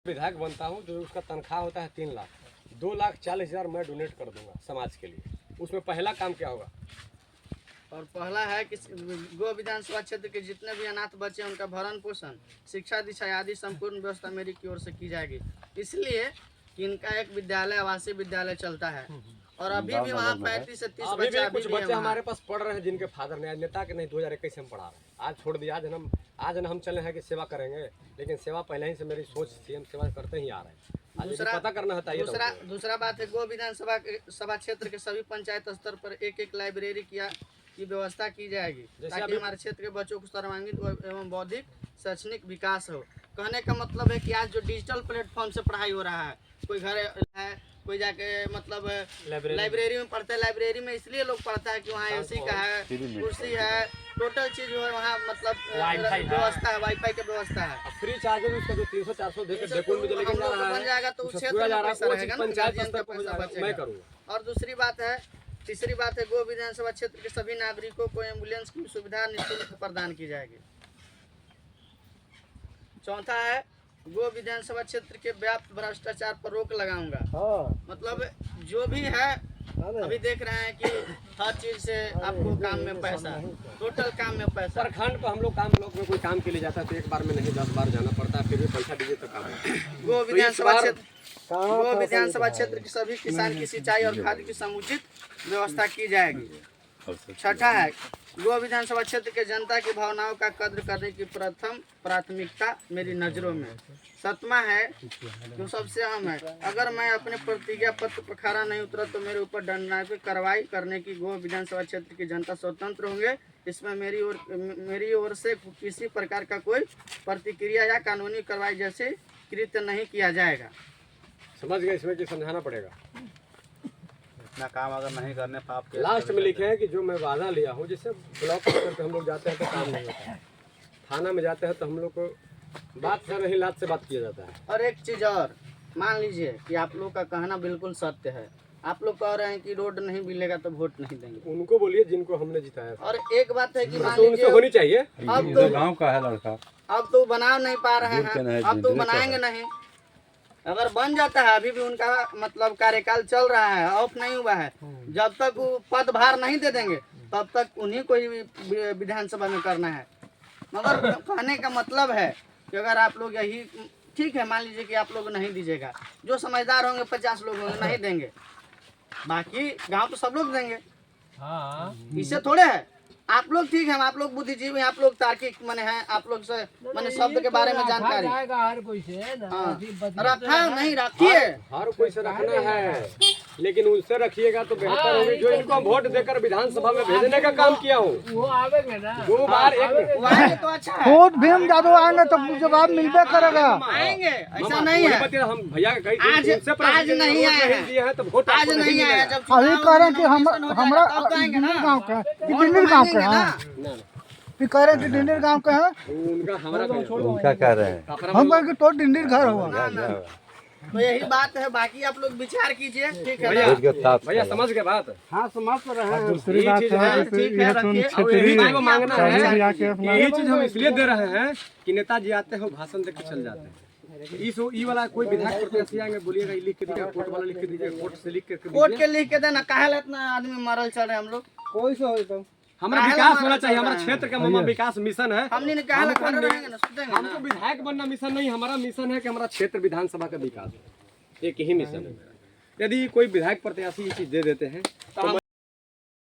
विधायक बनता हूँ तो उसका तनख्वाह होता है 3 लाख, 2,40,000 मैं डोनेट कर दूंगा समाज के लिए। उसमें पहला काम क्या होगा? और पहला है कि गो विधानसभा क्षेत्र के जितने भी अनाथ बच्चे हैं उनका भरण पोषण, शिक्षा दीक्षा आदि संपूर्ण व्यवस्था मेरी की ओर से की जाएगी। इसलिए कि इनका एक विद्यालय आवासीय विद्यालय चलता है और अभी भी वहाँ 35 से 30 अभी बच्चे भी कुछ बच्चे हमारे पास पढ़ रहे हैं जिनके फादर ने, आज नेता के नहीं 2021 से हम पढ़ा रहे हैं। आज छोड़ दिया, आज हम चले हैं कि सेवा करेंगे, लेकिन सेवा पहले ही से मेरी सोच सीएम सेवा करते ही आ रहे हैं। दूसरा पता करना होता है। दूसरा बात है गो विधानसभा सभा क्षेत्र के सभी पंचायत स्तर पर एक लाइब्रेरी की व्यवस्था की जाएगी ताकि हमारे क्षेत्र के बच्चों को सर्वांगीण एवं बौद्धिक शैक्षणिक विकास हो। कहने का मतलब है कि आज जो डिजिटल प्लेटफॉर्म से पढ़ाई हो रहा है, कोई घर है, कोई जाके मतलब लाइब्रेरी में पढ़ता है। लाइब्रेरी में इसलिए लोग पढ़ता है कि वहाँ एसी का है, कुर्सी है, टोटल चीज जो है वहाँ मतलब व्यवस्था है, वाईफाई की व्यवस्था है। फ्री चार्ज उसका जो 300-400 बन जाएगा तो उस क्षेत्र में पैसा रहेगा ना, गार्जियन का पैसा बचेगा। और तीसरी बात है गो विधानसभा क्षेत्र के सभी नागरिकों को एम्बुलेंस की सुविधा निःशुल्क प्रदान की जाएगी। चौथा है गो विधानसभा क्षेत्र के व्याप्त भ्रष्टाचार पर रोक लगाऊंगा। मतलब जो भी है अभी देख रहे हैं कि हर चीज से आपको काम में पैसा, टोटल काम में पैसा। प्रखंड पर हम लोग में कोई काम के लिए जाता है तो एक बार में नहीं 10 बार जाना पड़ता है, फिर भी पैसा दीजिए तो काम है। गो विधानसभा क्षेत्र के सभी किसान की सिंचाई और खाद की समुचित व्यवस्था की जाएगी। छठा है गो विधानसभा क्षेत्र के जनता की भावनाओं का कद्र करने की प्रथम प्राथमिकता मेरी नज़रों में। सातवां है जो सबसे अहम है, अगर मैं अपने प्रतिज्ञा पत्र पर खरा नहीं उतरा तो मेरे ऊपर दंडात्मक कार्रवाई करने की गो विधानसभा क्षेत्र की जनता स्वतंत्र होंगे। इसमें मेरी ओर से किसी प्रकार का कोई प्रतिक्रिया या कानूनी कार्रवाई जैसे कृत्य नहीं किया जाएगा। समझ गए? इसमें कि समझाना पड़ेगा। इतना काम अगर नहीं करने पर आप लास्ट में लिखे हैं कि जो मैं वादा लिया हूँ, जैसे ब्लॉक स्तर पे हम लोग जाते हैं तो काम नहीं होता है, थाना में जाते हैं तो हम लोग को बात से नहीं लात से बात किया जाता है। और एक चीज़ और, मान लीजिए कि आप लोग का कहना बिल्कुल सत्य है, आप लोग कह रहे हैं कि रोड नहीं मिलेगा तो वोट नहीं देंगे। उनको बोलिए जिनको हमने जिताया। और एक बात है कि मान लीजिए होनी चाहिए। अब तो गाँव का है लड़का, अब तो बना नहीं पा रहे हैं, अब तो बनाएंगे नहीं। अगर बन जाता है, अभी भी उनका मतलब कार्यकाल चल रहा है, ऑफ नहीं हुआ है, जब तक वो पदभार नहीं दे देंगे तब तक उन्हीं को ही विधानसभा में करना है। मगर कहने का मतलब है कि अगर आप लोग यही ठीक है, मान लीजिए कि आप लोग नहीं दीजिएगा, जो समझदार होंगे 50 लोग होंगे नहीं देंगे, बाकी गांव तो सब लोग देंगे। इससे थोड़े है आप लोग ठीक है, आप लोग बुद्धिजीवी, आप लोग तार्किक मने हैं, आप लोग से मने शब्द के बारे में जानकारी हर कोई से रखा नहीं रखिए, हर कोई से रखना है, लेकिन उनसे रखिएगा तो बेहतर होगी जो इनको वोट देकर विधानसभा में भेजने का काम किया हो। वो आवेंगे ना 2 बार आएंगे तो अच्छा है। खुद भीम यादव आएंगे तो जवाब मिलबे करेगा। आएंगे, ऐसा नहीं है। हम भैया आज नहीं आए हैं तो वोट आज नहीं आया। जब अभी कह रहे हैं कि हमारा गाँव का डिंडीर गाँव का है, कह रहे हैं कि डिंडीर गाँव का है, उनका कह रहे हैं, हम कहें कि तो डिंडीर घर होगा। तो यही बात है, बाकी आप लोग विचार कीजिए, ठीक है भैया समझ गए बात? हाँ समझ तो रहे हैं। दूसरी बात है ठीक है, रखिए मांगना है, यही चीज हम इसलिए दे रहे हैं कि नेताजी आते हैं भाषण देकर चल जाते हैं। ई वाला कोई विधायक प्रत्याशी आएंगे, बोलिएगा लिख के दीजिए, कोर्ट वाला लिख के दीजिए, कोर्ट से लिख के कोर्ट के लिख के देना, काहे इतना आदमी मरल चल रहे हम लोग, कोई से हो तो हमारा विकास होना चाहिए। हमारा क्षेत्र का ममा विकास मिशन है। हमने कहा रहेंगे ना, सोचेंगे हमको विधायक बनना मिशन नहीं, हमारा मिशन है कि हमारा क्षेत्र विधानसभा का विकास, एक ही मिशन है। यदि कोई विधायक प्रत्याशी ये चीज दे देते हैं तो